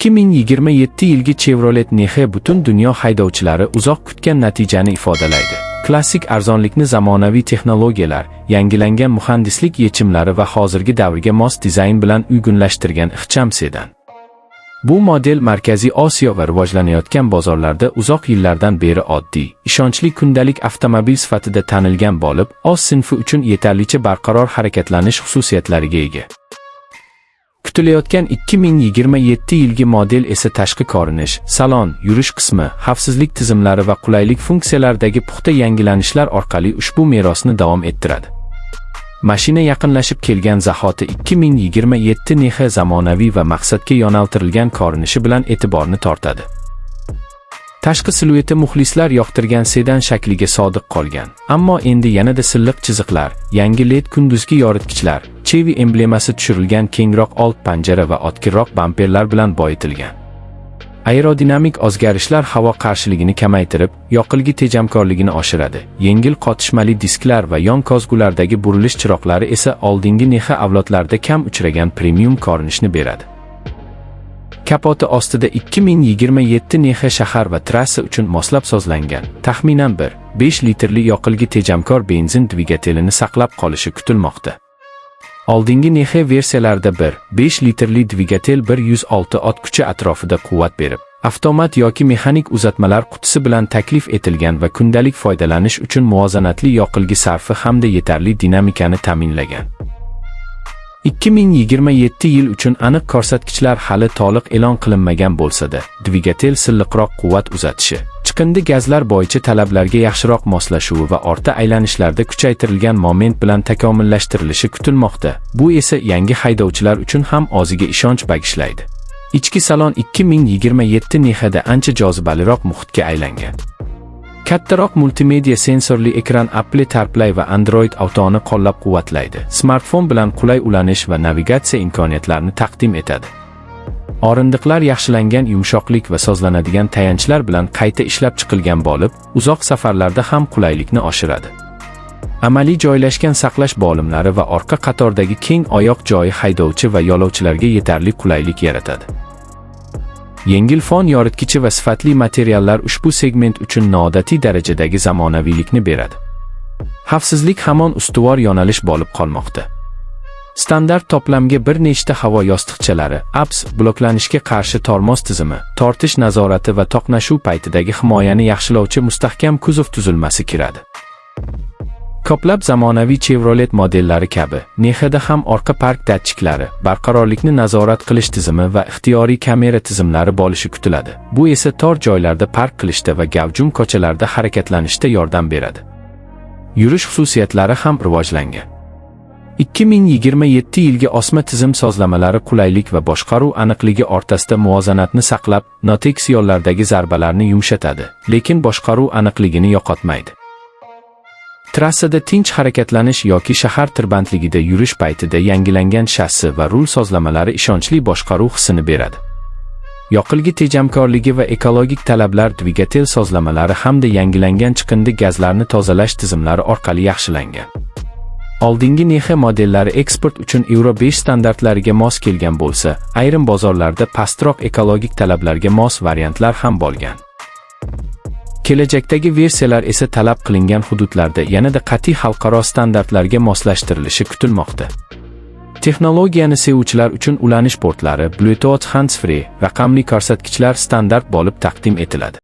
2027 yilgi Chevrolet Nexe butun dunyo haydovchilari uzoq kutgan natijani ifodalaydi. Klassik arzonlikni zamonaviy texnologiyalar, yangilangan muhandislik yechimlari va hozirgi davrga mos dizayn bilan uyg'unlashtirgan ixcham sedan. Bu model Markaziy Osiyo va rivojlanayotgan bozorlarda uzoq yillardan beri oddiy, ishonchli kundalik avtomobil sifatida tanilgan bo'lib, oz sinfi uchun yetarlicha barqaror harakatlanish xususiyatlariga ega. Kutilayotgan 2027 yilgi model esa tashqi ko'rinish, salon, yurish qismi, xavfsizlik tizimlari va qulaylik funksiyalaridagi puxta yangilanishlar orqali ushbu merosni davom ettiradi. Mashina yaqinlashib kelgan zahoti 2027 Nexe zamonaviy va maqsadga yo'naltirilgan ko'rinishi bilan e'tiborni tortadi. Tashqi silueti muxlislar yoqtirgan sedan shakliga sodiq qolgan, ammo endi yanada silliq chiziqlar, yangi LED kunduzgi yoritgichlar, Chevy emblemasi tushirilgan kengroq old panjara va o'tkirroq bamperlar bilan boyitilgan. Aerodinamik o'zgarishlar havo qarshiligini kamaytirib, yoqilg'i tejamkorligini oshiradi. Yengil qotishmali disklar va yon kozgulardagi burilish chiroqlari esa oldingi Nexe avlodlarida kam uchragan premium ko'rinishni beradi. Kapoti ostida 2027 Nexe shahar va trassa uchun moslab sozlangan, taxminan 1.5 litrli yoqilg'i tejamkor benzin dvigatelini saqlab qolishi kutilmoqda. Oldingi Nexe versiyalarida 1.5 litrli dvigatel 106 ot kuchi atrofida quvvat berib, avtomat yoki mexanik uzatmalar qutisi bilan taklif etilgan va kundalik foydalanish uchun muvozanatli yoqilg'i sarfi hamda yetarli dinamikani ta'minlagan. 2027 yil uchun aniq ko'rsatkichlar hali to'liq e'lon qilinmagan bo'lsa-da, dvigatel silliqroq quvvat uzatishi, chiqindi gazlar bo'yicha talablarga yaxshiroq moslashuvi va orta aylanishlarda kuchaytirilgan moment bilan takomillashtirilishi kutilmoqda. Bu esa yangi haydovchilar uchun ham o'ziga ishonch bag'ishlaydi. Ichki salon 2027 Nexeda ancha jozibaliroq muhitga aylangan. Kattaroq multimedia sensorli ekran Apple CarPlay va Android Auto'ni qo'llab-quvvatlaydi. Smartfon bilan qulay ulanish va navigatsiya imkoniyatlarini taqdim etadi. O'rindiqlar yaxshilangan yumshoqlik va sozlanadigan tayanchlar bilan qayta ishlab chiqilgan bo'lib, uzoq safarlarda ham qulaylikni oshiradi. Amaliy joylashgan saqlash bo'limlari va orqa qatordagi keng oyoq joyi haydovchi va yo'lovchilarga yetarli qulaylik yaratadi. Yengil fon yoritgichi va sifatli materiallar ushbu segment uchun noodatiy darajadagi zamonaviylikni beradi. Xavfsizlik hamon ustuvor yo'nalish bo'lib qolmoqda. Standart to'plamga bir nechta havo yostiqchalari, ABS, bloklanishga qarshi tormoz tizimi, tortish nazorati va to'qnashuv paytidagi himoyani yaxshilovchi mustahkam kuzov tuzilmasi kiradi. Ko'plab zamonaviy Chevrolet modellari kabi, Nexeda ham orqa park datchiklari, barqarorlikni nazorat qilish tizimi va ixtiyoriy kamera tizimlari bo'lishi kutiladi. Bu esa tor joylarda park qilishda va gavjum ko'chalarda harakatlanishda yordam beradi. Yurish xususiyatlari ham rivojlangan. 2027 yilgi osma tizim sozlamalari qulaylik va boshqaruv aniqligi o'rtasida muvozanatni saqlab, notekis yo'llardagi zarbalarni yumshatadi, lekin boshqaruv aniqligini yo'qotmaydi. Trassada tinch harakatlanish yoki shahar tirbandligida yurish paytida yangilangan shassi va rul sozlamalari ishonchli boshqaruv hissini beradi. Yoqilg'i tejamkorligi va ekologik talablar dvigatel sozlamalari hamda yangilangan chiqindi gazlarni tozalash tizimlari orqali yaxshilangan. Oldingi Nexe modellari eksport uchun Euro 5 standartlariga mos kelgan bo'lsa, ayrim bozorlarda pastroq ekologik talablarga mos variantlar ham bo'lgan. Kelajakdagi versiyalar esa talab qilingan hududlarda yanada qat'iy xalqaro standartlarga moslashtirilishi kutilmoqda. Texnologiyani sevuvchilar uchun ulanish portlari, Bluetooth hands-free, raqamli ko'rsatkichlar standart bo'lib taqdim etiladi.